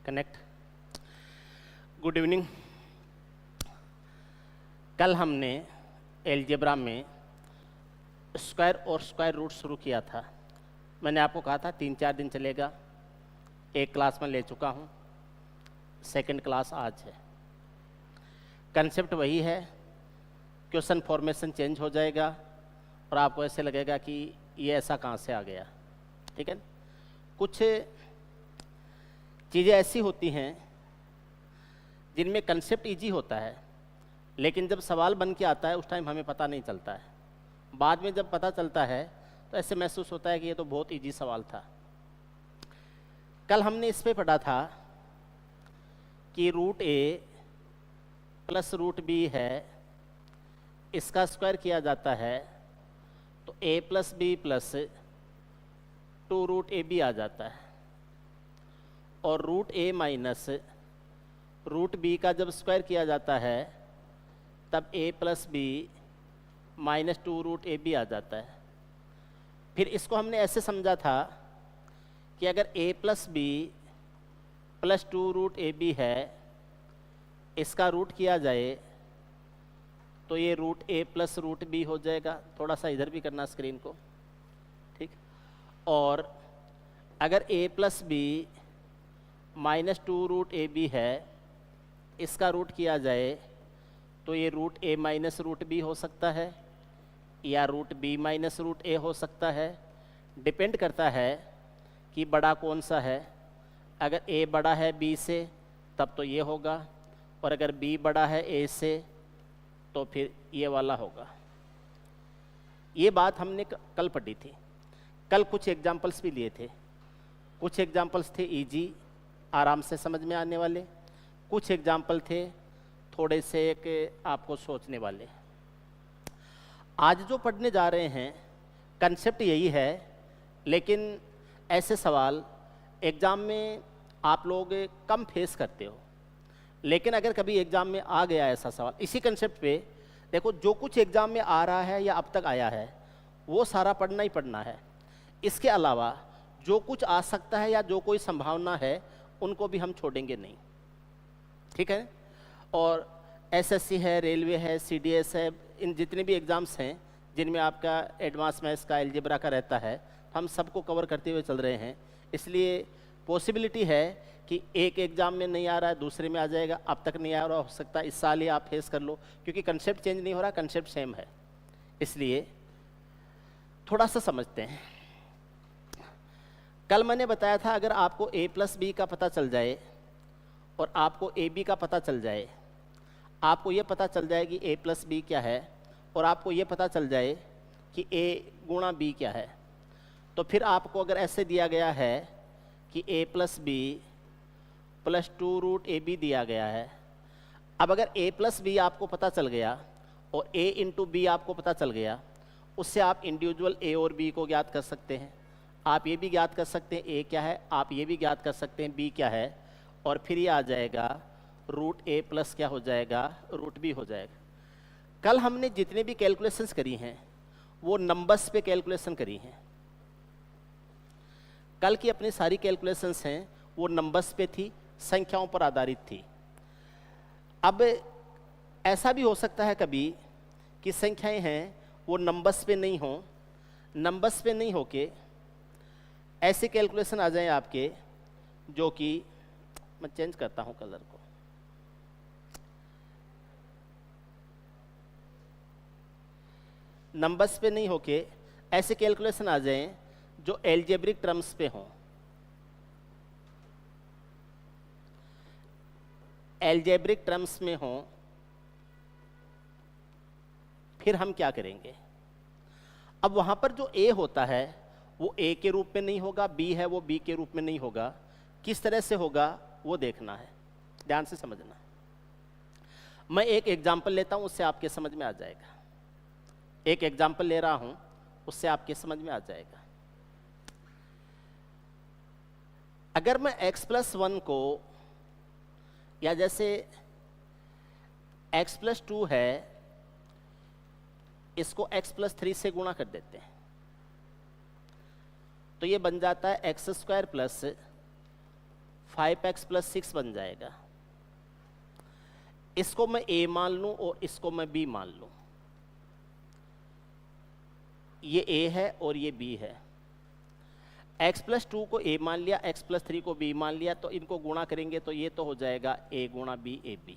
Connect. Good evening. कल हमने algebra में स्क्वायर और स्क्वायर रूट शुरू किया था। मैंने आपको कहा था 3-4 दिन चलेगा। एक क्लास में ले चुका हूँ, सेकंड क्लास आज है। कंसेप्ट वही है, क्वेश्चन फॉर्मेशन चेंज हो जाएगा और आपको ऐसे लगेगा कि ये ऐसा कहाँ से आ गया। ठीक है, कुछ चीज़ें ऐसी होती हैं जिनमें कंसेप्ट इजी होता है, लेकिन जब सवाल बन के आता है उस टाइम हमें पता नहीं चलता है। बाद में जब पता चलता है तो ऐसे महसूस होता है कि ये तो बहुत इजी सवाल था। कल हमने इस पे पढ़ा था कि root A plus root B है, इसका स्क्वायर किया जाता है तो A plus B plus 2 root A B आ जाता है, और root A minus root B का जब स्क्वायर किया जाता है तब A plus B minus 2 root A B आ जाता है। फिर इसको हमने ऐसे समझा था कि अगर A plus B plus 2 root A B है, इसका रूट किया जाए तो ये root A plus root B हो जाएगा। थोड़ा सा इधर भी करना स्क्रीन को, ठीक। और अगर A plus B minus 2 root A B है, इसका रूट किया जाए तो ये root A minus root B हो सकता है या root B minus root A हो सकता है। डिपेंड करता है कि बड़ा कौन सा है। अगर ए बड़ा है बी से तब तो ये होगा, और अगर बी बड़ा है ए से तो फिर ये वाला होगा। ये बात हमने कल पढ़ी थी। कल कुछ एग्जाम्पल्स भी लिए थे। कुछ एग्जाम्पल्स थे इजी, आराम से समझ में आने वाले। कुछ एग्जाम्पल थे थोड़े से एक आपको सोचने वाले। आज जो पढ़ने जा रहे हैं कंसेप्ट यही है, लेकिन ऐसे सवाल एग्ज़ाम में आप लोग कम फेस करते हो। लेकिन अगर कभी एग्ज़ाम में आ गया ऐसा सवाल इसी कंसेप्ट पे, देखो जो कुछ एग्ज़ाम में आ रहा है या अब तक आया है वो सारा पढ़ना ही पढ़ना है। इसके अलावा जो कुछ आ सकता है या जो कोई संभावना है उनको भी हम छोड़ेंगे नहीं, ठीक है। और एसएससी है, रेलवे है, सीडीएस है, इन जितने भी एग्ज़ाम्स हैं जिनमें आपका एडवांस मैथ्स का, अलजेब्रा का रहता है, हम सबको कवर करते हुए चल रहे हैं। इसलिए पॉसिबिलिटी है कि एक एग्ज़ाम में नहीं आ रहा है दूसरे में आ जाएगा। अब तक नहीं आ रहा, हो सकता है इस साल ही आप फेस कर लो, क्योंकि कंसेप्ट चेंज नहीं हो रहा, कंसेप्ट सेम है। इसलिए थोड़ा सा समझते हैं। कल मैंने बताया था अगर आपको ए प्लस बी का पता चल जाए और आपको ए बी का पता चल जाए, आपको ये पता चल जाए कि ए प्लस बी क्या है, और आपको ये पता चल जाए कि ए गुणा बी क्या है, तो फिर आपको अगर ऐसे दिया गया है कि A plus B plus 2 root A B दिया गया है। अब अगर ए प्लस बी आपको पता चल गया और ए इंटू बी आपको पता चल गया, उससे आप इंडिविजुअल ए और बी को ज्ञात कर सकते हैं। आप ये भी ज्ञात कर सकते हैं ए क्या है, आप ये भी ज्ञात कर सकते हैं बी क्या है, और फिर ये आ जाएगा रूट ए प्लस क्या हो जाएगा, रूट बी हो जाएगा। कल हमने जितने भी कैलकुलेशंस करी हैं वो नंबर्स पे कैलकुलेशन करी हैं। कल की अपनी सारी कैलकुलेशंस हैं वो नंबर्स पे थी, संख्याओं पर आधारित थी। अब ऐसा भी हो सकता है कभी कि संख्याएं हैं वो नंबर्स पे नहीं हो, नंबर्स पे नहीं होके ऐसे कैलकुलेशन आ जाए आपके जो कि, मैं चेंज करता हूं कलर को, नंबर्स पे नहीं होके ऐसे कैलकुलेशन आ जाएं जो एल्जेब्रिक टर्म्स पे हों। एल्जेब्रिक टर्म्स में हों, फिर हम क्या करेंगे। अब वहां पर जो ए होता है वो ए के रूप में नहीं होगा, बी है वो बी के रूप में नहीं होगा। किस तरह से होगा वो देखना है, ध्यान से समझना। मैं एक एग्जाम्पल लेता हूं, उससे आपके समझ में आ जाएगा। एक एग्जाम्पल ले रहा हूं, उससे आपके समझ में आ जाएगा। अगर मैं x प्लस 1 को, या जैसे x प्लस 2 है, इसको x प्लस 3 से गुणा कर देते हैं तो ये बन जाता है x² प्लस 5x प्लस 6 बन जाएगा। इसको मैं a मान लूं और इसको मैं b मान लूं। ये a है और ये b है। x प्लस 2 को a मान लिया, x प्लस 3 को b मान लिया, तो इनको गुणा करेंगे तो ये तो हो जाएगा a गुणा b ab।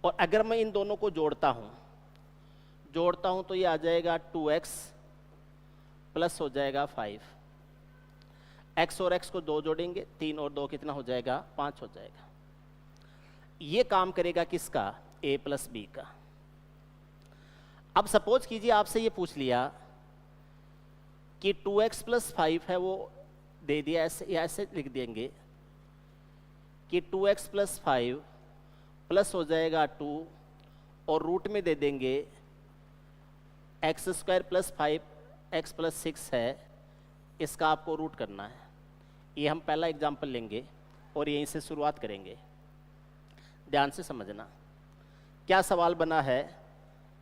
और अगर मैं इन दोनों को जोड़ता हूं तो ये आ जाएगा 2x प्लस हो जाएगा 5। x और x को 2 जोड़ेंगे, 3 और 2 कितना हो जाएगा, 5 हो जाएगा। ये काम करेगा किसका, a प्लस b का। अब सपोज कीजिए आपसे ये पूछ लिया कि 2x प्लस 5 है, वो दे दिया ऐसे, या ऐसे लिख देंगे कि 2x प्लस 5 प्लस हो जाएगा 2 और रूट में दे देंगे x square plus 5x plus 6 है, इसका आपको रूट करना है। ये हम पहला एग्जाम्पल लेंगे और यहीं से शुरुआत करेंगे। ध्यान से समझना क्या सवाल बना है,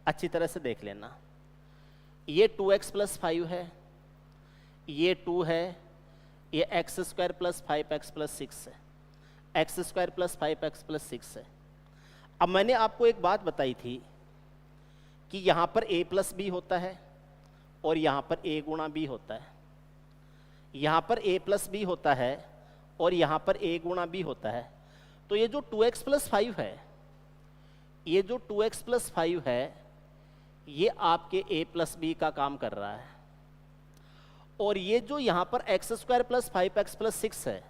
अच्छी तरह से देख लेना। ये 2x प्लस 5 है, ये 2 है, ये x square plus 5x plus 6 है, x square plus 5x plus 6 है। अब मैंने आपको एक बात बताई थी कि यहाँ पर a प्लस बी होता है और यहाँ पर a गुणा b होता है। यहाँ पर a प्लस बी होता है और यहाँ पर a गुणा b होता है। तो ये जो 2x प्लस 5 है, ये जो 2x प्लस 5 है, ये आपके a प्लस बी का काम कर रहा है। और ये जो यहाँ पर x square plus 5x plus 6 है,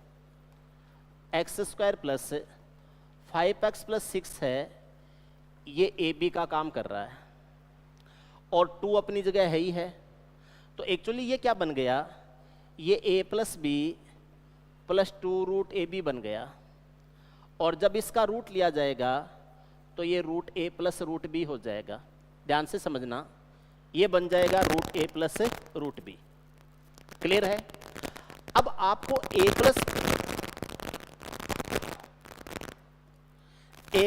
x square plus 5x plus 6 है, ये ए बी का काम कर रहा है। और 2 अपनी जगह है ही है, तो एक्चुअली ये क्या बन गया, ये a plus B plus 2 root A b बन गया। और जब इसका रूट लिया जाएगा तो ये root a plus root B हो जाएगा। ध्यान से समझना, ये बन जाएगा root a plus root b. Clear है? अब आपको a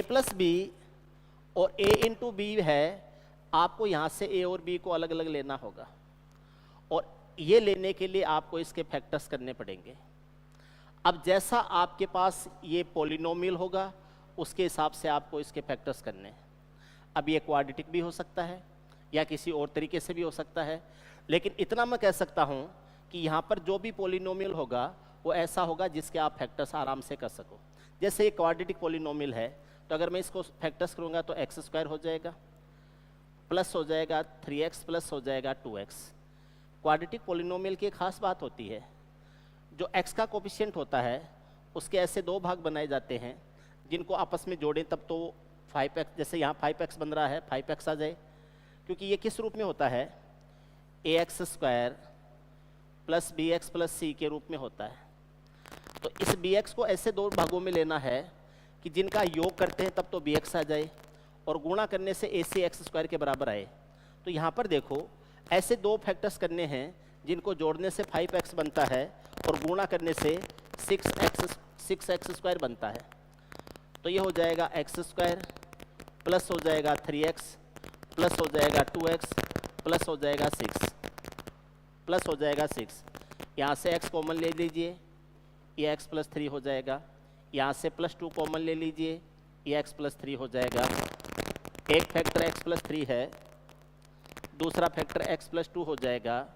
प्लस बी और a इंटू बी है, आपको यहां से a और b को अलग अलग लेना होगा और ये लेने के लिए आपको इसके फैक्टर्स करने पड़ेंगे। अब जैसा आपके पास ये पॉलिनोमियल होगा उसके हिसाब से आपको इसके फैक्टर्स करने हैं। अब ये क्वाड्रेटिक भी हो सकता है या किसी और तरीके से भी हो सकता है, लेकिन इतना मैं कह सकता हूं कि यहाँ पर जो भी पॉलिनोमियल होगा वो ऐसा होगा जिसके आप फैक्टर्स आराम से कर सको। जैसे ये क्वाड्रेटिक पॉलिनोमियल है, तो अगर मैं इसको फैक्टर्स करूँगा तो एक्स स्क्वायर हो जाएगा, प्लस हो जाएगा 3x प्लस हो जाएगा 2x। क्वाड्रेटिक पॉलिनोमियल की एक खास बात होती है, जो x का कोफिशिएंट होता है उसके ऐसे 2 भाग बनाए जाते हैं जिनको आपस में जोड़ें तब तो 5x, जैसे यहाँ 5x बन रहा है, 5x आ जाए, क्योंकि ये किस रूप में होता है, ax square plus bx plus c के रूप में होता है। तो इस bx को ऐसे 2 भागों में लेना है कि जिनका योग करते हैं तब तो bx आ जाए और गुणा करने से ac x स्क्वायर के बराबर आए। तो यहाँ पर देखो ऐसे 2 फैक्टर्स करने हैं जिनको जोड़ने से 5x बनता है और गुणा करने से 6x स्क्वायर बनता है। तो ये हो जाएगा एक्स स्क्वायर प्लस हो जाएगा 3x प्लस हो जाएगा 2x प्लस हो जाएगा 6 प्लस हो जाएगा 6। यहाँ से x कॉमन ले लीजिए, ये x प्लस 3 हो जाएगा। यहाँ से प्लस 2 कॉमन ले लीजिए, ये x प्लस 3 हो जाएगा। एक फैक्टर x प्लस 3 है, दूसरा फैक्टर x प्लस 2 हो जाएगा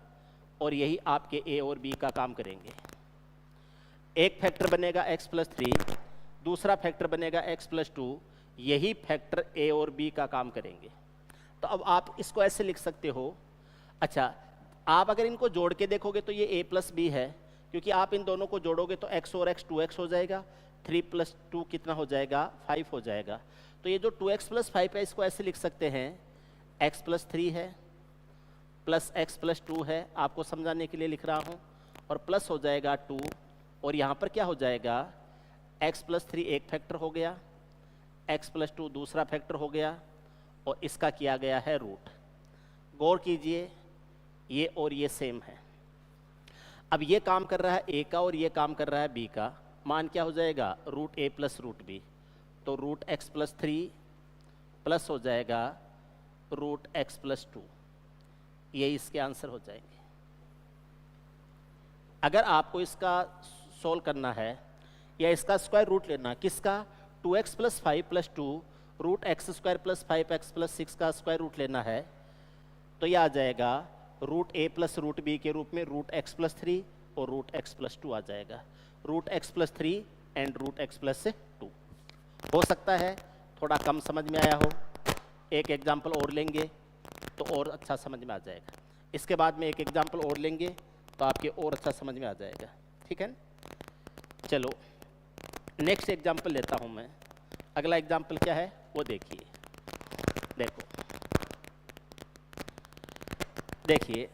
और यही आपके a और b का काम करेंगे। एक फैक्टर बनेगा x प्लस 3, दूसरा फैक्टर बनेगा x प्लस 2, यही फैक्टर a और b का काम करेंगे। तो अब आप इसको ऐसे लिख सकते हो। अच्छा, आप अगर इनको जोड़ के देखोगे तो ये a प्लस बी है, क्योंकि आप इन दोनों को जोड़ोगे तो x और x 2x हो जाएगा, 3 प्लस 2 कितना हो जाएगा, 5 हो जाएगा। तो ये जो 2x प्लस 5 है इसको ऐसे लिख सकते हैं, x प्लस 3 है प्लस x प्लस 2 है, आपको समझाने के लिए लिख रहा हूँ, और प्लस हो जाएगा 2 और यहाँ पर क्या हो जाएगा, x प्लस 3 एक फैक्टर हो गया, x प्लस 2 दूसरा फैक्टर हो गया और इसका किया गया है रूट। गौर कीजिए, ये और ये सेम है। अब ये काम कर रहा है a का और ये काम कर रहा है b का, मान क्या हो जाएगा, root a plus root b। तो रूट x प्लस 3 प्लस हो जाएगा रूट x प्लस 2, ये इसके आंसर हो जाएंगे। अगर आपको इसका सोल्व करना है या इसका स्क्वायर रूट लेना, किसका, 2x plus 5 plus 2 root x square plus 5x plus 6 का स्क्वायर रूट लेना है, तो यह आ जाएगा root a plus root b के रूप में रूट x प्लस 3 और रूट x प्लस 2 आ जाएगा, root x plus 3 and root x plus 2। हो सकता है थोड़ा कम समझ में आया हो, एक एग्जाम्पल और लेंगे तो और अच्छा समझ में आ जाएगा, इसके बाद में एक एग्जाम्पल और लेंगे तो आपके और अच्छा समझ में आ जाएगा, ठीक है। चलो नेक्स्ट एग्जाम्पल लेता हूँ मैं। अगला एग्जाम्पल क्या है वो देखिए, देखिए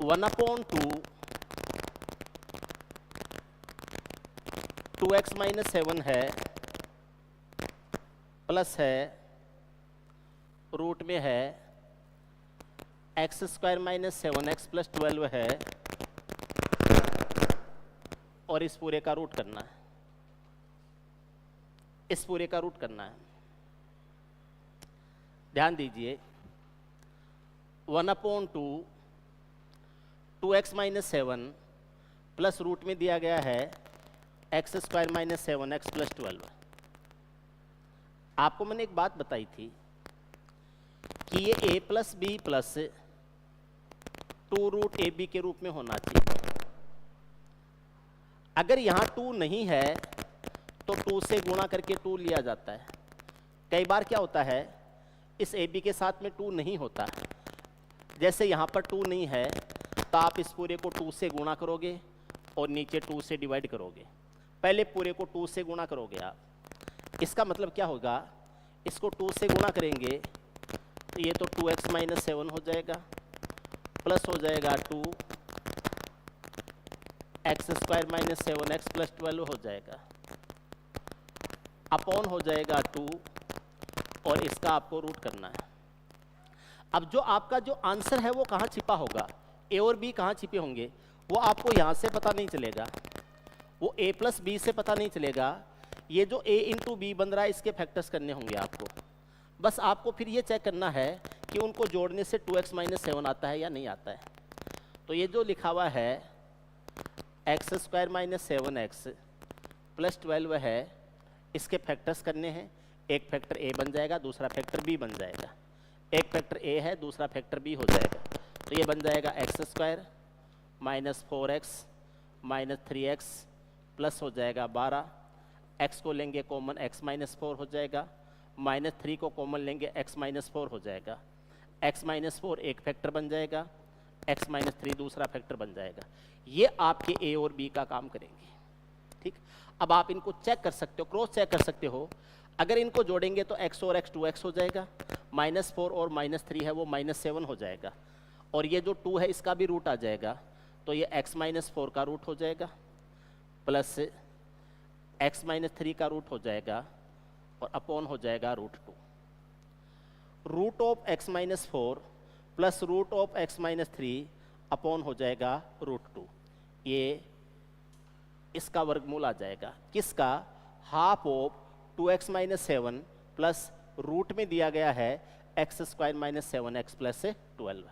1/2 2x माइनस 7 है प्लस है रूट में है x square minus 7x plus 12 है और इस पूरे का रूट करना है, इस पूरे का रूट करना है। ध्यान दीजिए 1/2 2x माइनस 7 प्लस रूट में दिया गया है x square minus 7x plus 12। आपको मैंने एक बात बताई थी कि ये a plus B plus 2 root A b के रूप में होना चाहिए। अगर यहाँ 2 नहीं है तो 2 से गुणा करके 2 लिया जाता है। कई बार क्या होता है इस ए बी के साथ में 2 नहीं होता, जैसे यहाँ पर 2 नहीं है तो आप इस पूरे को 2 से गुणा करोगे और नीचे 2 से डिवाइड करोगे। पहले पूरे को 2 से गुणा करोगे आप, इसका मतलब क्या होगा, इसको 2 से गुणा करेंगे तो ये तो 2x माइनस 7 हो जाएगा प्लस हो जाएगा 2 x square minus 7x plus 12 हो जाएगा, अपॉन हो जाएगा 2 और इसका आपको रूट करना है। अब जो आपका जो आंसर है वो कहाँ छिपा होगा, ए और बी कहाँ छिपे होंगे, वो आपको यहाँ से पता नहीं चलेगा, वो a प्लस बी से पता नहीं चलेगा। ये जो a इंटू बी बन रहा है इसके फैक्टर्स करने होंगे आपको। बस आपको फिर ये चेक करना है कि उनको जोड़ने से 2x माइनस 7 आता है या नहीं आता है। तो ये जो लिखा हुआ है x square minus 7x plus 12 है, इसके फैक्टर्स करने हैं। एक फैक्टर a बन जाएगा, दूसरा फैक्टर b बन जाएगा। एक फैक्टर a है, दूसरा फैक्टर b हो जाएगा। तो ये बन जाएगा x square minus 4x minus 3x plus हो जाएगा 12, x को लेंगे कॉमन x माइनस 4 हो जाएगा, माइनस 3 को कॉमन लेंगे x माइनस 4 हो जाएगा, x माइनस 4 एक फैक्टर बन जाएगा, x माइनस 3 दूसरा फैक्टर बन जाएगा। ये आपके a और b का काम करेंगे, ठीक। अब आप इनको चेक कर सकते हो, क्रॉस चेक कर सकते हो। अगर इनको जोड़ेंगे तो x और x 2x हो जाएगा, माइनस 4 और माइनस 3 है वो माइनस 7 हो जाएगा, और ये जो 2 है इसका भी रूट आ जाएगा, तो ये x माइनस 4 का रूट हो जाएगा प्लस x माइनस 3 का रूट हो जाएगा और अपॉन हो जाएगा root 2। Root of x minus 4 plus root of x minus 3 upon हो जाएगा रूट 2। ये इसका वर्गमूल आ जाएगा, किसका, half of 2x minus 7 plus root में दिया गया है x square minus 7x plus 12।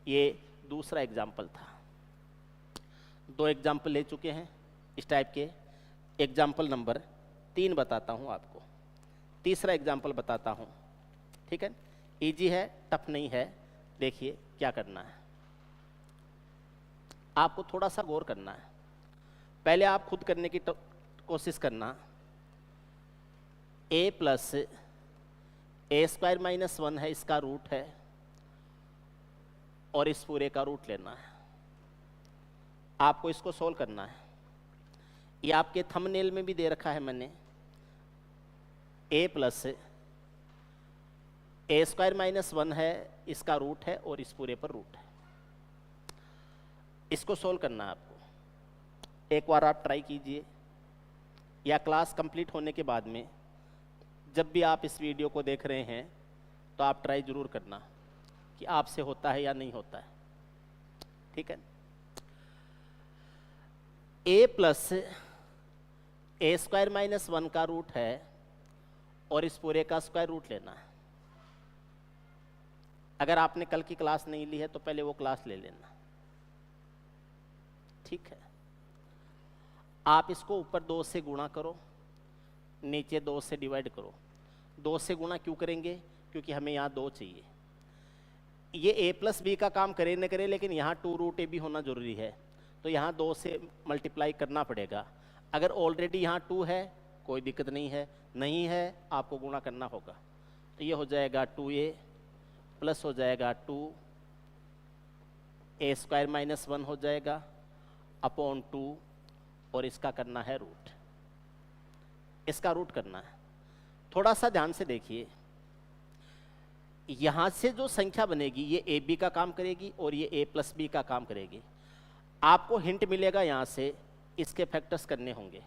ये दूसरा एग्जाम्पल था। 2 एग्जाम्पल ले चुके हैं इस टाइप के। एग्जाम्पल नंबर 3 बताता हूँ आपको, तीसरा एग्जाम्पल बताता हूँ, ठीक है। इजी है, टफ नहीं है। देखिए क्या करना है, आपको थोड़ा सा गौर करना है। पहले आप खुद करने की कोशिश करना। a plus A square minus 1 है, इसका रूट है और इस पूरे का रूट लेना है। आपको इसको सोल्व करना है। ये आपके थंबनेल में भी दे रखा है मैंने। a plus A square minus 1 है, इसका रूट है और इस पूरे पर रूट है। इसको सोल्व करना है आपको। एक बार आप ट्राई कीजिए, या क्लास कंप्लीट होने के बाद में जब भी आप इस वीडियो को देख रहे हैं तो आप ट्राई जरूर करना कि आपसे होता है या नहीं होता है, ठीक है। a plus A square minus 1 का रूट है और इस पूरे का स्क्वायर रूट लेना है। अगर आपने कल की क्लास नहीं ली है तो पहले वो क्लास ले लेना, ठीक है। आप इसको ऊपर 2 से गुणा करो, नीचे 2 से डिवाइड करो। 2 से गुणा क्यों करेंगे? क्योंकि हमें यहाँ 2 चाहिए। ये a प्लस बी का काम करे न करे, लेकिन यहाँ 2 रूट ए भी होना जरूरी है, तो यहाँ 2 से मल्टीप्लाई करना पड़ेगा। अगर ऑलरेडी यहाँ 2 है कोई दिक्कत नहीं है, नहीं है आपको गुणा करना होगा। तो ये हो जाएगा 2a प्लस हो जाएगा 2a² माइनस 1 हो जाएगा अपॉन 2, और इसका करना है रूट, इसका रूट करना है। थोड़ा सा ध्यान से देखिए, यहां से जो संख्या बनेगी ये ए बी का काम करेगी और ये a प्लस बी का काम करेगी। आपको हिंट मिलेगा यहां से, इसके फैक्टर्स करने होंगे।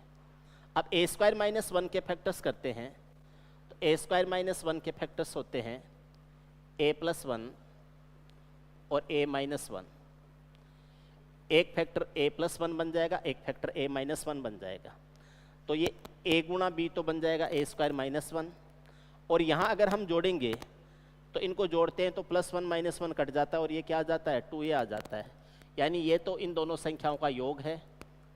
अब a² माइनस 1 के फैक्टर्स करते हैं, तो a² माइनस 1 के फैक्टर्स होते हैं a प्लस 1 और a माइनस 1। एक फैक्टर a प्लस 1 बन जाएगा, एक फैक्टर a माइनस 1 बन जाएगा। तो ये a गुणा b तो बन जाएगा a² माइनस 1, और यहाँ अगर हम जोड़ेंगे तो इनको जोड़ते हैं तो प्लस 1 माइनस 1 कट जाता है और ये क्या आ जाता है, 2a आ जाता है। यानी ये तो इन दोनों संख्याओं का योग है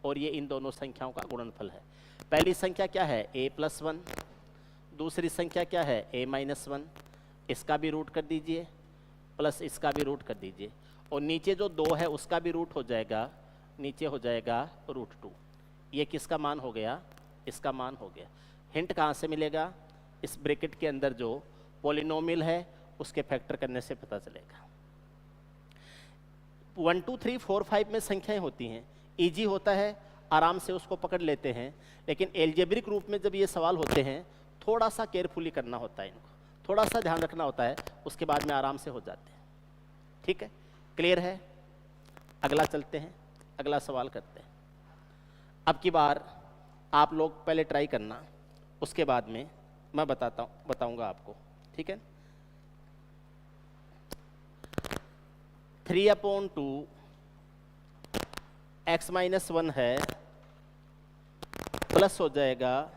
और ये इन दोनों संख्याओं का गुणनफल है। पहली संख्या क्या है, a प्लस 1, दूसरी संख्या क्या है, a माइनस 1। इसका भी रूट कर दीजिए, प्लस इसका भी रूट कर दीजिए, और नीचे जो 2 है उसका भी रूट हो जाएगा, नीचे हो जाएगा √2। ये किसका मान हो गया, इसका मान हो गया। हिंट कहाँ से मिलेगा, इस ब्रैकेट के अंदर जो पॉलिनोमियल है उसके फैक्टर करने से पता चलेगा। 1 2 3 4 5 में संख्याएं होती हैं, इजी होता है, आराम से उसको पकड़ लेते हैं, लेकिन एल्जेब्रिक रूप में जब ये सवाल होते हैं थोड़ा सा केयरफुली करना होता है, इनको थोड़ा सा ध्यान रखना होता है, उसके बाद में आराम से हो जाते हैं। ठीक है, क्लियर है? अगला चलते हैं, अगला सवाल करते हैं। अब की बार आप लोग पहले ट्राई करना, उसके बाद में मैं बताऊंगा आपको। ठीक है, 3/2 x माइनस 1 है, प्लस हो जाएगा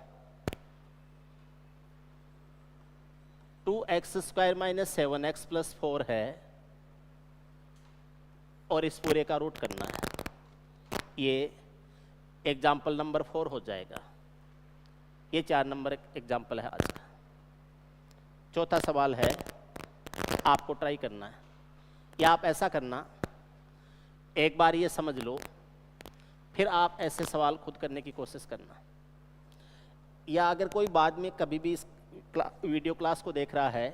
2x² माइनस 7x प्लस 4 है, और इस पूरे का रूट करना है। ये एग्जाम्पल नंबर 4 हो जाएगा। ये 4 नंबर एग्जाम्पल है आज का। चौथा सवाल है, आपको ट्राई करना है, या आप ऐसा करना, एक बार ये समझ लो, फिर आप ऐसे सवाल खुद करने की कोशिश करना। या अगर कोई बाद में कभी भी इस वीडियो क्लास को देख रहा है,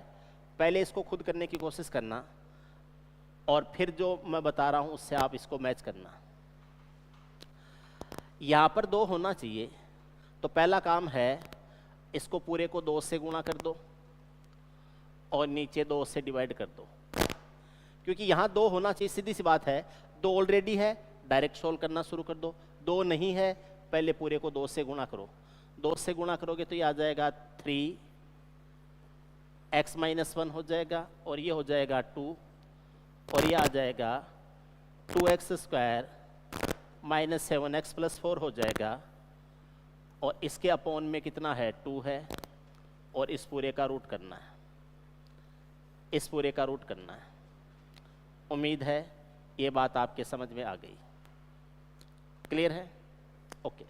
पहले इसको खुद करने की कोशिश करना, और फिर जो मैं बता रहा हूँ उससे आप इसको मैच करना। यहाँ पर 2 होना चाहिए, तो पहला काम है इसको पूरे को 2 से गुणा कर दो और नीचे 2 से डिवाइड कर दो, क्योंकि यहाँ 2 होना चाहिए, सीधी सी बात है। 2 ऑलरेडी है, डायरेक्ट सोल्व करना शुरू कर दो। 2 नहीं है, पहले पूरे को 2 से गुणा करो। 2 से गुणा करोगे तो ये आ जाएगा 3x माइनस 1 हो जाएगा, और ये हो जाएगा 2, और ये आ जाएगा 2x² माइनस 7x प्लस 4 हो जाएगा, और इसके अपॉन में कितना है, 2 है, और इस पूरे का रूट करना है, इस पूरे का रूट करना है। उम्मीद है ये बात आपके समझ में आ गई। क्लियर है? ओके।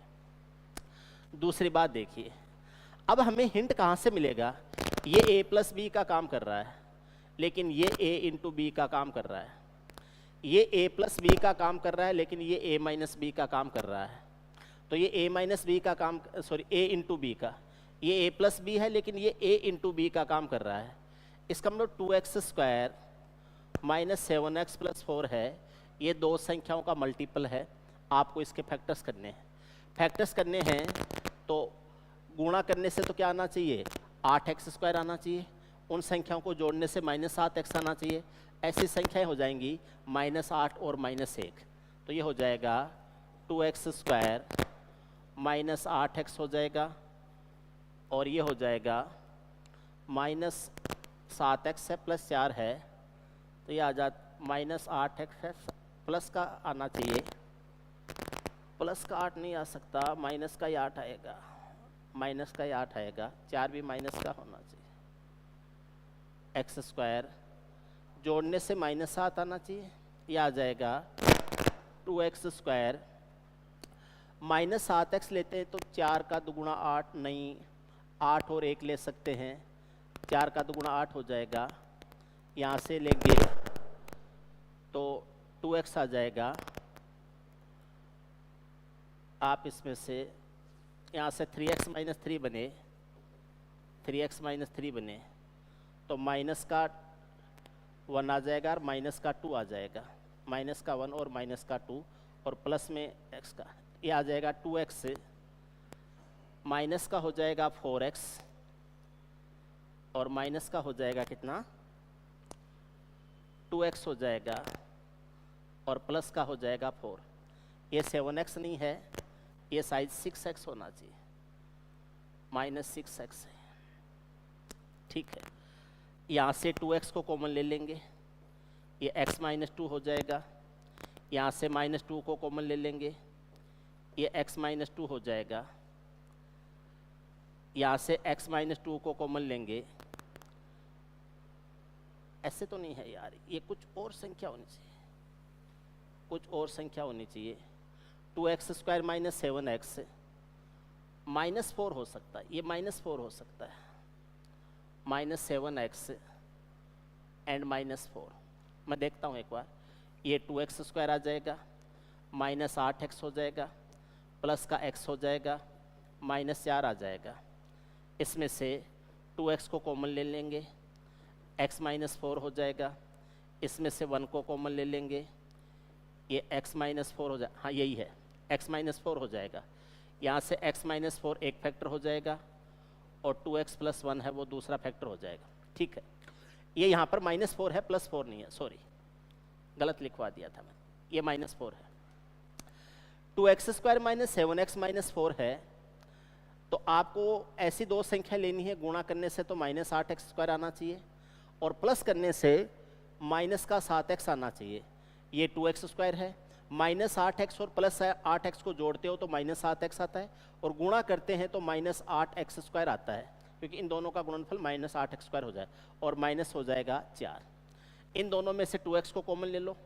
दूसरी बात देखिए, अब हमें हिंट कहाँ से मिलेगा, ये a प्लस बी का काम कर रहा है, लेकिन ये a इंटू बी का काम कर रहा है। ये a प्लस बी का काम कर रहा है, लेकिन ये a माइनस बी का काम कर रहा है। तो ये a माइनस बी का काम, सॉरी a इंटू बी का, ये a प्लस बी है, लेकिन ये a इंटू बी का काम कर रहा है। इसका मतलब 2x² माइनस 7x प्लस 4 है। ये 2 संख्याओं का मल्टीपल है, आपको इसके फैक्टर्स करने हैं। फैक्टर्स करने हैं तो गुणा करने से तो क्या आना चाहिए, 8x² आना चाहिए। उन संख्याओं को जोड़ने से -7x आना चाहिए। ऐसी संख्याएं हो जाएंगी -8 और -1, तो ये हो जाएगा 2x² -8x हो जाएगा, और ये हो जाएगा -7x है प्लस 4 है, तो ये आ जा -8x है, प्लस का आना चाहिए, प्लस का 8 नहीं आ सकता, माइनस का ही 8 आएगा, माइनस का ही 8 आएगा, 4 भी माइनस का होना चाहिए। x² जोड़ने से -7 आना चाहिए, यह आ जाएगा 2x² -7x लेते हैं तो 4 का दुगुना 8, नहीं 8 और 1 ले सकते हैं, 4 का दुगुना 8 हो जाएगा, यहाँ से लेंगे तो 2x आ जाएगा। आप इसमें से यहाँ से 3x - 3 बने, 3x - 3 बने तो माइनस का 1 आ जाएगा और माइनस का 2 आ जाएगा, माइनस का 1 और माइनस का 2 और प्लस में x का, ये आ जाएगा 2x से माइनस का हो जाएगा 4x और माइनस का हो जाएगा कितना 2x हो जाएगा और प्लस का हो जाएगा 4। ये 7x नहीं है, ये साइज 6x होना चाहिए, -6x है, ठीक है। यहाँ से 2x को कॉमन ले लेंगे, ये x - 2 हो जाएगा, यहाँ से -2 को कॉमन ले लेंगे, ये x - 2 हो जाएगा, यहाँ से x - 2 को कॉमन लेंगे, ऐसे तो नहीं है यार, ये कुछ और संख्या होनी चाहिए, कुछ और संख्या होनी चाहिए। 2x² - 7x -4 हो सकता है, ये -4 हो सकता है, -7x एंड -4। मैं देखता हूँ एक बार, ये 2x² आ जाएगा, -8x हो जाएगा, प्लस का x हो जाएगा, -4 आ जाएगा। इसमें से 2x को कॉमन ले लेंगे, x - 4 हो जाएगा, इसमें से 1 को कॉमन ले लेंगे, ये x - 4 हो जाए, हाँ यही है, x - 4 हो जाएगा। यहाँ से x - 4 एक फैक्टर हो जाएगा और 2x + 1 है वो दूसरा फैक्टर हो जाएगा, ठीक है। ये यहाँ पर -4 है, +4 नहीं है, सॉरी गलत लिखवा दिया था मैंने, ये -4 है। 2x² - 7x - 4 है, तो आपको ऐसी दो संख्या लेनी है, गुणा करने से तो -8x² आना चाहिए और प्लस करने से -7x आना चाहिए। ये 2x² है, -8x और +8x को जोड़ते हो तो -7x आता है और गुणा करते हैं तो -8x² आता है, क्योंकि इन दोनों का गुणनफल -8x² हो जाए और माइनस हो जाएगा 4। इन दोनों में से 2x को कॉमन ले लो,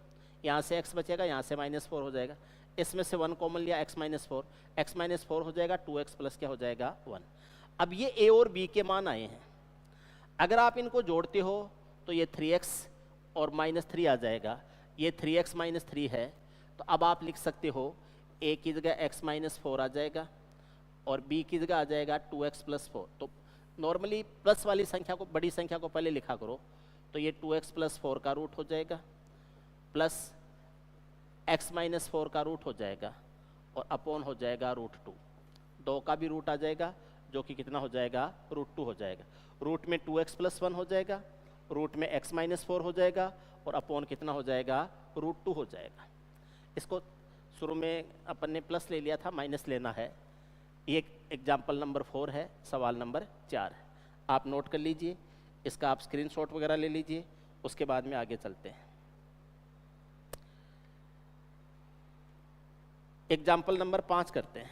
यहाँ से x बचेगा, यहाँ से -4 हो जाएगा, इसमें से 1 कॉमन लिया, x - 4 हो जाएगा, 2x प्लस क्या हो जाएगा 1। अब ये a और b के मान आए हैं, अगर आप इनको जोड़ते हो तो ये 3x और -3 आ जाएगा, ये 3x - 3 है, तो अब आप लिख सकते हो a की जगह x - 4 आ जाएगा और b की जगह आ जाएगा 2x + 4। तो नॉर्मली प्लस वाली संख्या को, बड़ी संख्या को पहले लिखा करो, तो ये 2x + 4 का रूट हो जाएगा प्लस x - 4 का रूट हो जाएगा और अपॉन हो जाएगा √2। 2 का भी रूट आ जाएगा जो कि कितना हो जाएगा √2 हो जाएगा, रूट में 2x + 1 हो जाएगा, रूट में x - 4 हो जाएगा और अपॉन कितना हो जाएगा √2 हो जाएगा। इसको शुरू में अपन ने प्लस ले लिया था, माइनस लेना है। ये एग्जाम्पल नंबर 4 है, सवाल नंबर 4 है, आप नोट कर लीजिए, इसका आप स्क्रीनशॉट वगैरह ले लीजिए, उसके बाद में आगे चलते हैं। एग्जाम्पल नंबर 5 करते हैं,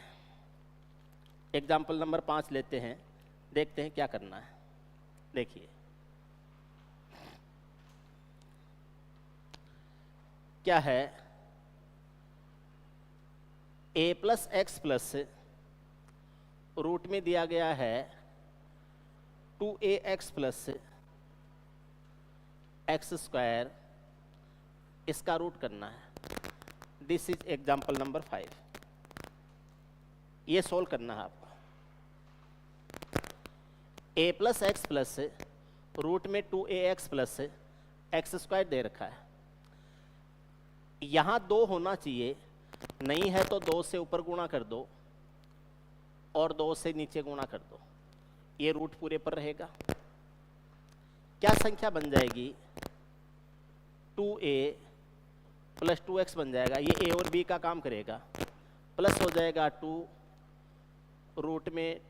एग्जाम्पल नंबर 5 लेते हैं, देखते हैं क्या करना है। देखिए क्या है, a + x + रूट में दिया गया है 2ax + x², इसका रूट करना है। दिस इज एग्जाम्पल नंबर 5, ये सोल्व करना है आपको। a + x + रूट में 2ax + x² दे रखा है, यहाँ 2 होना चाहिए, नहीं है तो 2 से ऊपर गुणा कर दो और 2 से नीचे गुणा कर दो, ये रूट पूरे पर रहेगा। क्या संख्या बन जाएगी 2a + 2x बन जाएगा, ये a और b का काम करेगा, प्लस हो जाएगा 2, रूट में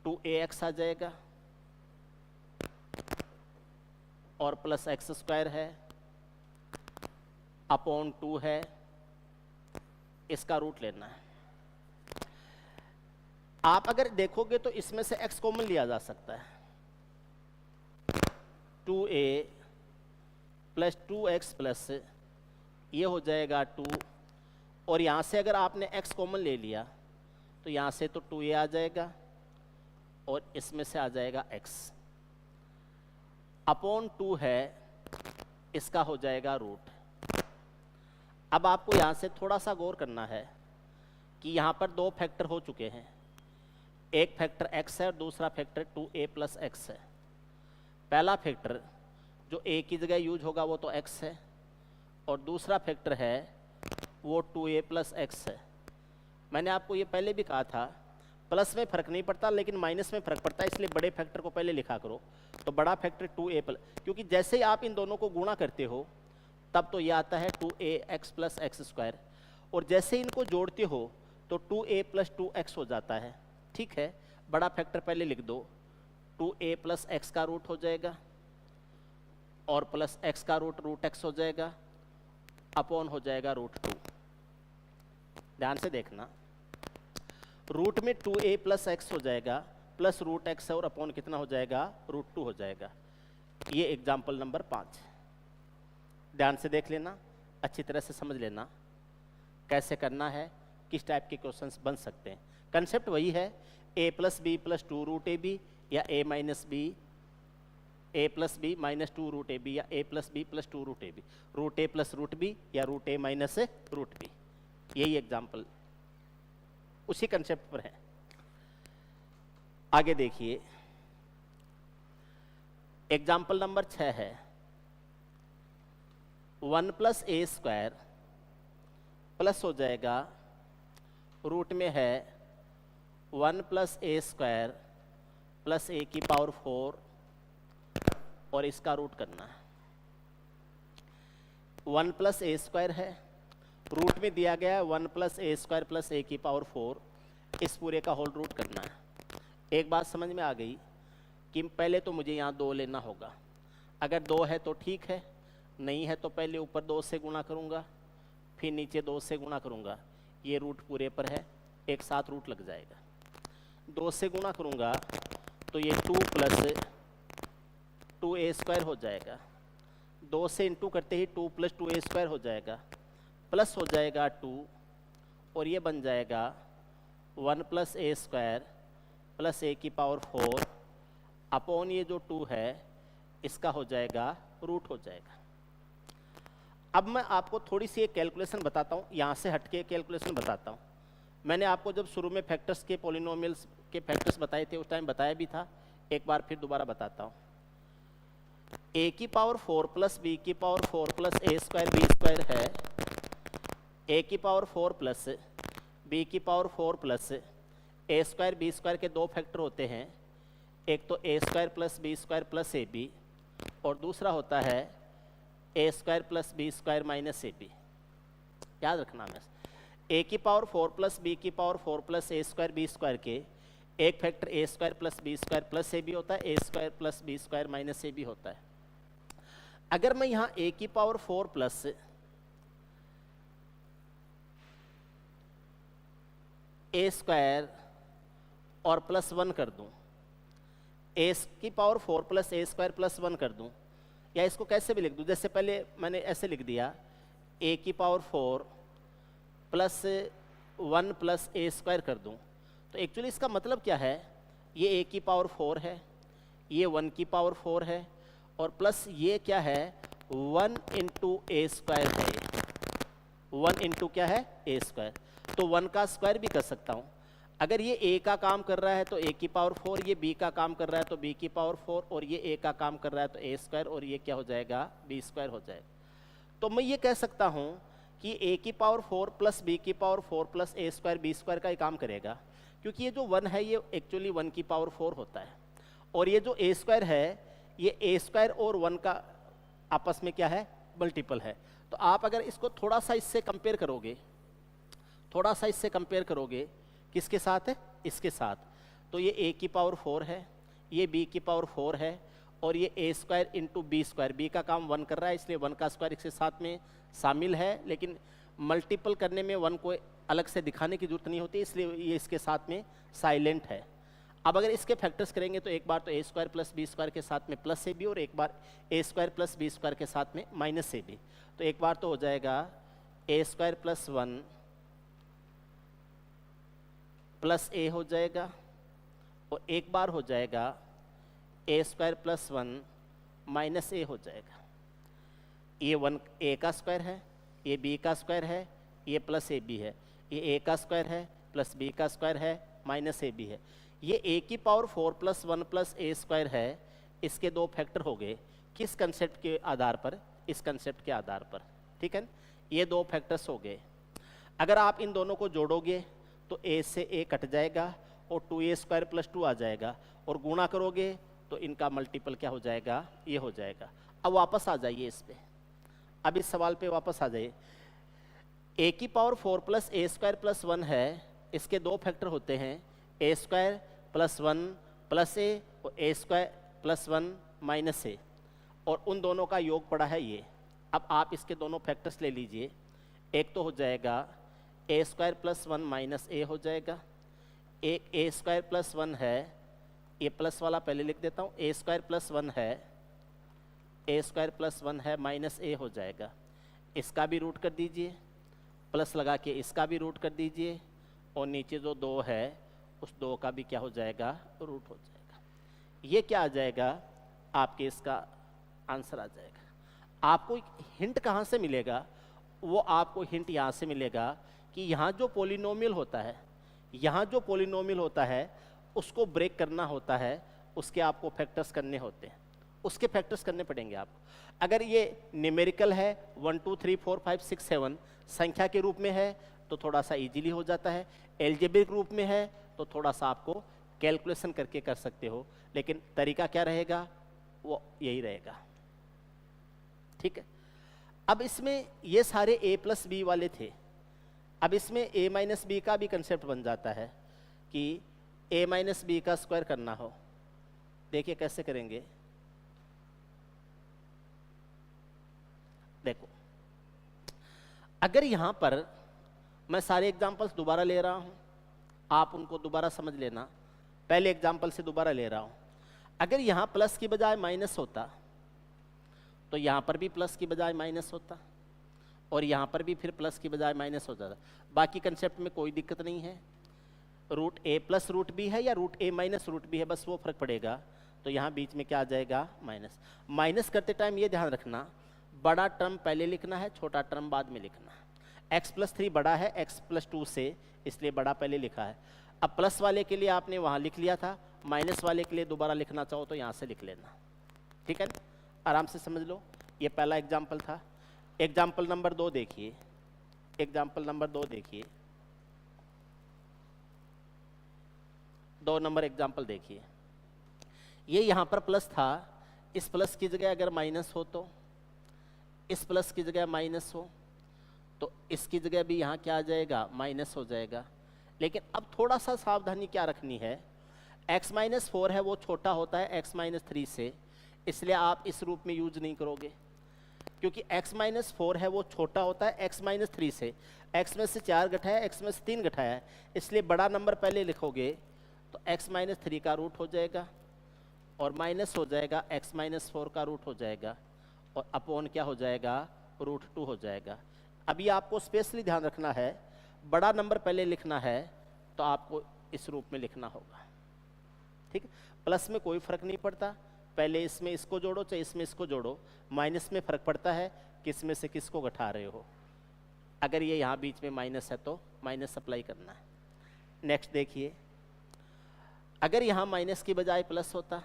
2ax आ जाएगा और प्लस x² है, अपॉन 2 है, इसका रूट लेना है। आप अगर देखोगे तो इसमें से x कॉमन लिया जा सकता है, 2a + 2x + ये हो जाएगा 2 और यहाँ से अगर आपने x कॉमन ले लिया तो यहाँ से तो 2a आ जाएगा और इसमें से आ जाएगा x अपॉन 2 है, इसका हो जाएगा रूट। अब आपको यहाँ से थोड़ा सा गौर करना है कि यहाँ पर दो फैक्टर हो चुके हैं, एक फैक्टर x है और दूसरा फैक्टर 2a प्लस x है। पहला फैक्टर जो a की जगह यूज होगा वो तो x है और दूसरा फैक्टर है वो 2a प्लस x है। मैंने आपको ये पहले भी कहा था प्लस में फ़र्क नहीं पड़ता लेकिन माइनस में फ़र्क पड़ता है, इसलिए बड़े फैक्टर को पहले लिखा करो। तो बड़ा फैक्टर 2a प्लस, क्योंकि जैसे ही आप इन दोनों को गुणा करते हो तब तो ये आता है 2ax प्लस एक्स स्क्वायर, और जैसे इनको जोड़ते हो तो 2a प्लस 2x हो जाता है। ठीक है, बड़ा फैक्टर पहले लिख दो, 2a प्लस एक्स का रूट हो जाएगा और प्लस x का रूट x हो जाएगा, अपॉन हो जाएगा √2। ध्यान से देखना, रूट में 2a प्लस एक्स हो जाएगा प्लस √x है और अपॉन कितना हो जाएगा, √2 हो जाएगा। ये एग्जाम्पल नंबर 5। ध्यान से देख लेना, अच्छी तरह से समझ लेना कैसे करना है, किस टाइप के क्वेश्चंस बन सकते हैं। कंसेप्ट वही है, a plus B plus 2√ab या a minus B, a plus B minus 2√ab या a plus B plus 2√ab, root a plus root B या root a minus root B. यही एग्जाम्पल उसी कंसेप्ट पर है। आगे देखिए, एग्जाम्पल नंबर 6 है 1 प्लस ए स्क्वायर प्लस हो जाएगा, रूट में है 1 प्लस ए स्क्वायर प्लस ए की पावर 4 और इसका रूट करना है। 1 प्लस ए स्क्वायर है, रूट में दिया गया है 1 प्लस ए स्क्वायर प्लस ए की पावर 4, इस पूरे का होल रूट करना है। एक बात समझ में आ गई कि पहले तो मुझे यहाँ 2 लेना होगा, अगर 2 है तो ठीक है, नहीं है तो पहले ऊपर 2 से गुणा करूँगा फिर नीचे 2 से गुणा करूँगा, ये रूट पूरे पर है, एक साथ रूट लग जाएगा। 2 से गुणा करूँगा तो ये 2 प्लस 2a स्क्वायर हो जाएगा, 2 से इंटू करते ही 2 प्लस 2a स्क्वायर हो जाएगा, प्लस हो जाएगा 2 और ये बन जाएगा 1 प्लस ए स्क्वायर प्लस ए की पावर 4 अपॉन ये जो 2 है इसका हो जाएगा रूट हो जाएगा। अब मैं आपको थोड़ी सी एक कैलकुलेशन बताता हूँ, यहाँ से हटके कैलकुलेशन बताता हूँ। मैंने आपको जब शुरू में फैक्टर्स के पॉलिनोमियल्स के फैक्टर्स बताए थे उस टाइम बताया भी था, एक बार फिर दोबारा बताता हूँ। a की पावर 4 प्लस बी की power 4 plus A square B square है, a की पावर 4 प्लस b की power 4 plus A square B square के दो फैक्टर होते हैं, एक तो a square plus B square plus A B और दूसरा होता है A square plus B square minus A B. याद रखना है, a की पावर 4 प्लस बी की power 4 plus A square B square के एक factor A square plus B square plus A B होता है, A square plus B square minus A B होता है। अगर मैं यहाँ a की पावर 4 प्लस ए स्क्वायर और प्लस 1 कर दूं, a की power 4 plus A square plus 1 कर दूं, या इसको कैसे भी लिख दूं, जैसे पहले मैंने ऐसे लिख दिया a की power 4 plus 1 plus A square कर दूं, तो एक्चुअली इसका मतलब क्या है, ये a की पावर 4 है, ये 1 की पावर 4 है और प्लस ये क्या है 1 इंटू ए स्क्वायर है, ये 1 इंटू क्या है ए स्क्वायर, तो 1 का स्क्वायर भी कर सकता हूँ। अगर ये a का काम कर रहा है तो a की पावर 4, ये b का काम कर रहा है तो b की पावर 4 और ये a का काम कर रहा है तो a स्क्वायर और ये क्या हो जाएगा b स्क्वायर हो जाएगा। तो मैं ये कह सकता हूँ कि a की पावर 4 प्लस b की power 4 plus A square b square का ही काम करेगा, क्योंकि ये जो 1 है ये एक्चुअली 1 की पावर 4 होता है और ये जो a स्क्वायर है ये a स्क्वायर और 1 का आपस में क्या है मल्टीपल है। तो आप अगर इसको थोड़ा सा इससे कंपेयर करोगे, थोड़ा सा इससे कंपेयर करोगे किसके साथ है, इसके साथ, तो ये a की पावर 4 है, ये b की पावर 4 है और ये a square into b square, b का काम 1 कर रहा है इसलिए 1 का स्क्वायर इसके साथ में शामिल है, लेकिन मल्टीपल करने में 1 को अलग से दिखाने की जरूरत नहीं होती इसलिए ये इसके साथ में साइलेंट है। अब अगर इसके फैक्टर्स करेंगे तो एक बार तो a square plus B square के साथ में प्लस ए बी और एक बार a square plus B square के साथ में माइनस ए बी, तो एक बार तो हो जाएगा a स्क्वायर प्लस 1 प्लस ए हो जाएगा और एक बार हो जाएगा ए स्क्वायर प्लस 1 माइनस ए हो जाएगा। ये 1 ए का स्क्वायर है, ये बी का स्क्वायर है, ये प्लस ए बी है, ये ए का स्क्वायर है प्लस बी का स्क्वायर है माइनस ए बी है। ये ए की power 4 plus 1 plus A square है, इसके दो फैक्टर हो गए। किस कंसेप्ट के आधार पर? इस कंसेप्ट के आधार पर, ठीक है। ये दो फैक्टर्स हो गए। अगर आप इन दोनों को जोड़ोगे तो ए से ए कट जाएगा और 2a स्क्वायर प्लस 2 आ जाएगा, और गुणा करोगे तो इनका मल्टीपल क्या हो जाएगा? ये हो जाएगा। अब वापस आ जाइए इस पे, अब इस सवाल पे वापस आ जाइए। ए की power 4 plus A square plus 1 है, इसके दो फैक्टर होते हैं, ए स्क्वायर प्लस 1 प्लस ए और ए स्क्वायर प्लस 1 माइनस ए, और उन दोनों का योग पड़ा है ये। अब आप इसके दोनों फैक्टर्स ले लीजिए। एक तो हो जाएगा ए स्क्वायर प्लस 1 माइनस ए हो जाएगा, एक ए स्क्वायर प्लस 1 है, ये प्लस वाला पहले लिख देता हूँ, ए स्क्वायर प्लस 1 है, ए स्क्वायर प्लस 1 है माइनस ए हो जाएगा। इसका भी रूट कर दीजिए, प्लस लगा के इसका भी रूट कर दीजिए, और नीचे जो 2 है उस 2 का भी क्या हो जाएगा? रूट हो जाएगा। ये क्या आ जाएगा? आपके इसका आंसर आ जाएगा। आपको हिंट कहाँ से मिलेगा? वो आपको हिंट यहाँ से मिलेगा कि यहाँ जो पोलिनोमियल होता है, यहाँ जो पोलिनोमियल होता है उसको ब्रेक करना होता है, उसके आपको फैक्टर्स करने होते हैं, उसके फैक्टर्स करने पड़ेंगे आपको। अगर ये न्यूमेरिकल है 1 2 3 4 5 6 7 संख्या के रूप में है तो थोड़ा सा इजीली हो जाता है, एल्जेब्रिक रूप में है तो थोड़ा सा आपको कैलकुलेशन करके कर सकते हो, लेकिन तरीका क्या रहेगा? वो यही रहेगा, ठीक है। अब इसमें ये सारे a प्लस बी वाले थे, अब इसमें a माइनस बी का भी कंसेप्ट बन जाता है कि a माइनस बी का स्क्वायर करना हो। देखिए कैसे करेंगे, देखो अगर यहां पर मैं सारे एग्जांपल्स दोबारा ले रहा हूं, आप उनको दोबारा समझ लेना, पहले एग्जांपल से दोबारा ले रहा हूं। अगर यहां प्लस की बजाय माइनस होता तो यहां पर भी प्लस की बजाय माइनस होता, और यहां पर भी फिर प्लस की बजाय माइनस हो जाता। बाकी कंसेप्ट में कोई दिक्कत नहीं है, root A plus root B है या root A minus root B है, बस वो फर्क पड़ेगा। तो यहाँ बीच में क्या आ जाएगा? माइनस। माइनस करते टाइम ये ध्यान रखना, बड़ा टर्म पहले लिखना है, छोटा टर्म बाद में लिखना है। x प्लस 3 बड़ा है x प्लस 2 से, इसलिए बड़ा पहले लिखा है। अब प्लस वाले के लिए आपने वहाँ लिख लिया था, माइनस वाले के लिए दोबारा लिखना चाहो तो यहाँ से लिख लेना, ठीक है। आराम से समझ लो। ये पहला एग्जाम्पल था। एग्जाम्पल नंबर 2 देखिए, एग्जाम्पल नंबर 2 देखिए, 2 नंबर एग्जाम्पल देखिए। ये यहाँ पर प्लस था, इस प्लस की जगह अगर माइनस हो तो, इस प्लस की जगह माइनस हो तो इसकी जगह भी यहाँ क्या आ जाएगा? माइनस हो जाएगा। लेकिन अब थोड़ा सा सावधानी क्या रखनी है, x माइनस 4 है वो छोटा होता है x माइनस 3 से, इसलिए आप इस रूप में यूज नहीं करोगे, क्योंकि x माइनस 4 है वो छोटा होता है x माइनस 3 से। x में से 4 घटाया है, x में से 3 घटाया है, इसलिए बड़ा नंबर पहले लिखोगे तो x माइनस 3 का रूट हो जाएगा, और माइनस हो जाएगा x माइनस 4 का रूट हो जाएगा, और अपॉन क्या हो जाएगा? रूट 2 हो जाएगा। अभी आपको स्पेशली ध्यान रखना है, बड़ा नंबर पहले लिखना है तो आपको इस रूप में लिखना होगा, ठीक है। प्लस में कोई फर्क नहीं पड़ता, पहले इसमें इसको जोड़ो चाहे इसमें इसको जोड़ो, माइनस में फर्क पड़ता है किस में से किसको घटा रहे हो। अगर ये यहाँ बीच में माइनस है तो माइनस अप्लाई करना है। नेक्स्ट देखिए, अगर यहाँ माइनस की बजाय प्लस होता,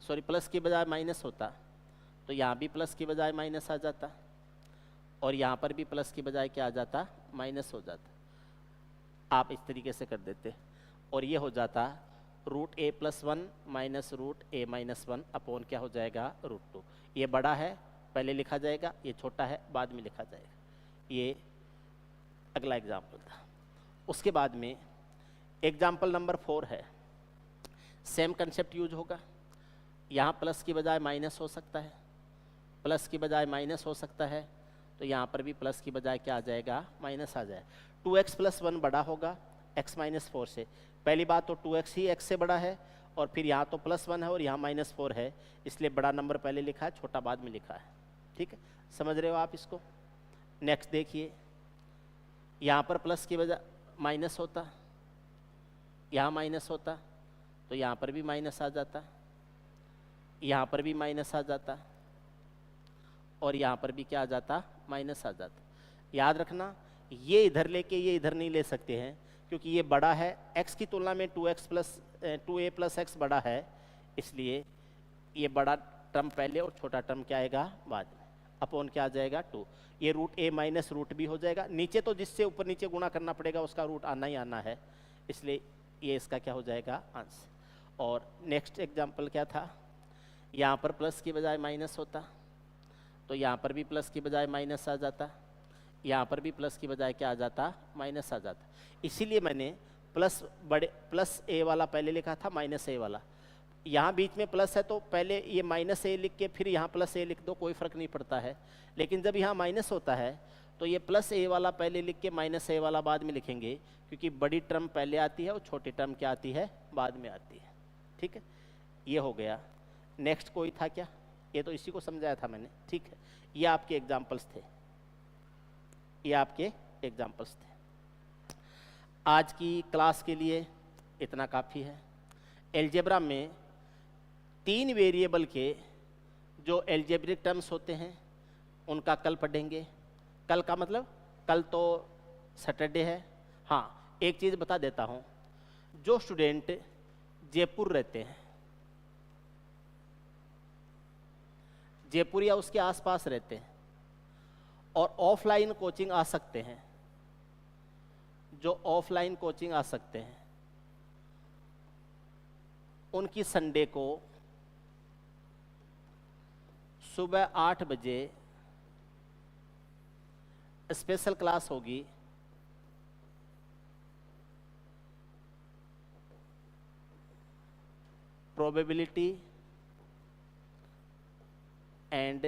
सॉरी प्लस की बजाय माइनस होता तो यहाँ भी प्लस की बजाय माइनस आ जाता, और यहाँ पर भी प्लस की बजाय क्या आ जाता? माइनस हो जाता। आप इस तरीके से कर देते, और ये हो जाता root A plus 1 minus root A minus 1 upon क्या हो जाएगा? रूट 2। ये बड़ा है पहले लिखा जाएगा, ये छोटा है बाद में लिखा जाएगा। ये अगला एग्जाम्पल था। उसके बाद में एग्जाम्पल नंबर 4 है, सेम कंसेप्ट यूज होगा। यहाँ प्लस की बजाय माइनस हो सकता है, प्लस की बजाय माइनस हो सकता है, तो यहाँ पर भी प्लस की बजाय क्या आ जाएगा? माइनस आ जाए। 2x प्लस 1 बड़ा होगा x माइनस 4 से। पहली बात तो 2x ही x से बड़ा है, और फिर यहाँ तो प्लस 1 है और यहाँ माइनस 4 है, इसलिए बड़ा नंबर पहले लिखा है, छोटा बाद में लिखा है, ठीक है। समझ रहे हो आप इसको? नेक्स्ट देखिए, यहाँ पर प्लस की बजाय माइनस होता, यहाँ माइनस होता, तो यहाँ पर भी माइनस आ जाता, यहाँ पर भी माइनस आ जाता, और यहाँ पर भी क्या आ जाता, माइनस आ जाता। याद रखना, ये इधर लेके ये इधर नहीं ले सकते हैं, क्योंकि ये बड़ा है, x की तुलना में 2a प्लस एक्स बड़ा है, इसलिए ये बड़ा टर्म पहले और छोटा टर्म क्या आएगा बाद में, अपॉन क्या आ जाएगा 2। ये root a minus root b हो जाएगा, नीचे तो जिससे ऊपर नीचे गुणा करना पड़ेगा उसका रूट आना ही आना है, इसलिए ये इसका क्या हो जाएगा आंसर। और नेक्स्ट एग्जाम्पल क्या था, यहाँ पर प्लस की बजाय माइनस होता, तो यहाँ पर भी प्लस की बजाय माइनस आ जाता, यहाँ पर भी प्लस की बजाय क्या आ जाता, माइनस आ जाता। इसीलिए मैंने प्लस a वाला पहले लिखा था, माइनस a वाला। यहाँ बीच में प्लस है तो पहले ये माइनस a लिख के फिर यहाँ प्लस a लिख दो, कोई फ़र्क नहीं पड़ता है। लेकिन जब यहाँ माइनस होता है तो ये प्लस a वाला पहले लिख के माइनस a वाला बाद में लिखेंगे, क्योंकि बड़ी टर्म पहले आती है और छोटी टर्म क्या आती है, बाद में आती है। ठीक है, ये हो गया। नेक्स्ट कोई था क्या, ये तो इसी को समझाया था मैंने। ठीक है, ये आपके एग्जाम्पल्स थे, ये आपके एग्जाम्पल्स थे। आज की क्लास के लिए इतना काफ़ी है। एलजेब्रा में 3 वेरिएबल के जो एल्जेब्रिक टर्म्स होते हैं उनका कल पढ़ेंगे। कल का मतलब कल तो सैटरडे है। हाँ, एक चीज़ बता देता हूँ, जो स्टूडेंट जयपुर रहते हैं, जयपुर या उसके आसपास रहते हैं और ऑफलाइन कोचिंग आ सकते हैं, जो ऑफलाइन कोचिंग आ सकते हैं, उनकी संडे को सुबह 8 बजे स्पेशल क्लास होगी। Probability and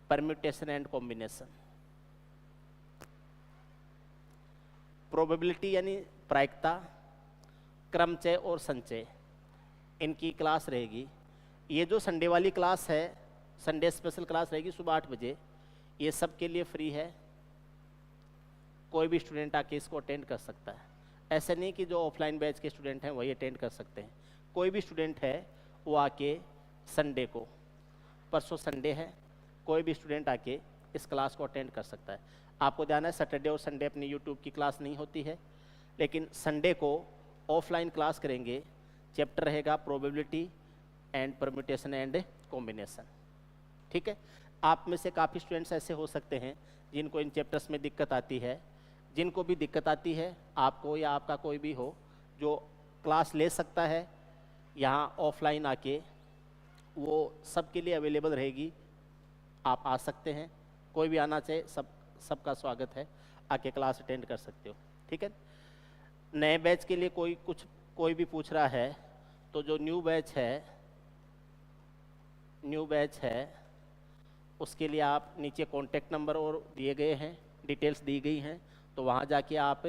permutation and combination. Probability यानी प्रायिकता, क्रमचय और संचय, इनकी क्लास रहेगी। ये जो संडे वाली क्लास है, संडे स्पेशल क्लास रहेगी सुबह 8 बजे, ये सब के लिए फ्री है। कोई भी स्टूडेंट आके इसको अटेंड कर सकता है। ऐसा नहीं कि जो ऑफलाइन बैच के स्टूडेंट हैं वही अटेंड कर सकते हैं। कोई भी स्टूडेंट है वो आके संडे को, परसों संडे है, कोई भी स्टूडेंट आके इस क्लास को अटेंड कर सकता है। आपको ध्यान है, सैटरडे और संडे अपनी यूट्यूब की क्लास नहीं होती है, लेकिन संडे को ऑफलाइन क्लास करेंगे। चैप्टर रहेगा probability and permutation and combination. ठीक है, आप में से काफ़ी स्टूडेंट्स ऐसे हो सकते हैं जिनको इन चैप्टर्स में दिक्कत आती है। जिनको भी दिक्कत आती है, आपको या आपका कोई भी हो, जो क्लास ले सकता है यहाँ ऑफलाइन आके, वो सबके लिए अवेलेबल रहेगी। आप आ सकते हैं, कोई भी आना चाहे, सबका स्वागत है, आके क्लास अटेंड कर सकते हो। ठीक है, नए बैच के लिए कोई भी पूछ रहा है, तो जो न्यू बैच है उसके लिए आप नीचे कॉन्टेक्ट नंबर और दिए गए हैं, डिटेल्स दी गई हैं, तो वहाँ जाके आप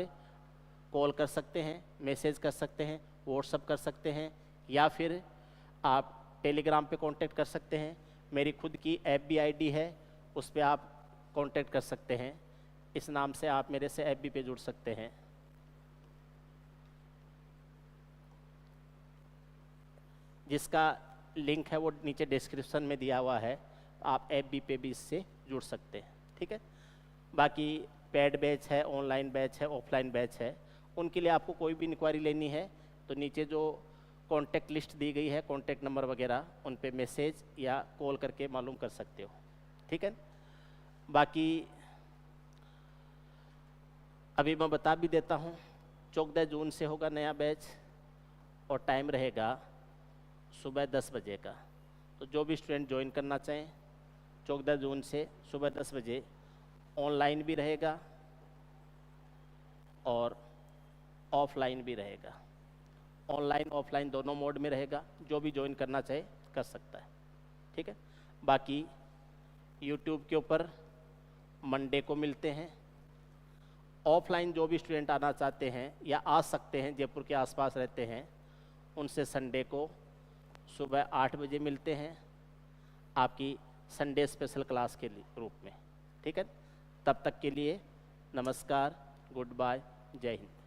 कॉल कर सकते हैं, मैसेज कर सकते हैं, व्हाट्सअप कर सकते हैं, या फिर आप टेलीग्राम पे कांटेक्ट कर सकते हैं। मेरी खुद की FB ID है, उस पर आप कांटेक्ट कर सकते हैं। इस नाम से आप मेरे से FB पे जुड़ सकते हैं। जिसका लिंक है वो नीचे डिस्क्रिप्शन में दिया हुआ है, आप FB पे भी इससे जुड़ सकते हैं। ठीक है, बाकी पेड बैच है, ऑनलाइन बैच है, ऑफलाइन बैच है, उनके लिए आपको कोई भी इंक्वायरी लेनी है तो नीचे जो कॉन्टैक्ट लिस्ट दी गई है, कॉन्टैक्ट नंबर वगैरह, उन पे मैसेज या कॉल करके मालूम कर सकते हो। ठीक है, बाकी अभी मैं बता भी देता हूँ, 14 जून से होगा नया बैच और टाइम रहेगा सुबह 10 बजे का। तो जो भी स्टूडेंट ज्वाइन करना चाहें, 14 जून से सुबह 10 बजे ऑनलाइन भी रहेगा और ऑफलाइन भी रहेगा। ऑनलाइन ऑफलाइन दोनों मोड में रहेगा, जो भी ज्वाइन करना चाहे कर सकता है। ठीक है, बाकी यूट्यूब के ऊपर मंडे को मिलते हैं। ऑफलाइन जो भी स्टूडेंट आना चाहते हैं या आ सकते हैं, जयपुर के आसपास रहते हैं, उनसे संडे को सुबह 8 बजे मिलते हैं आपकी संडे स्पेशल क्लास के रूप में। ठीक है, तब तक के लिए नमस्कार, गुड बाय, जय हिंद।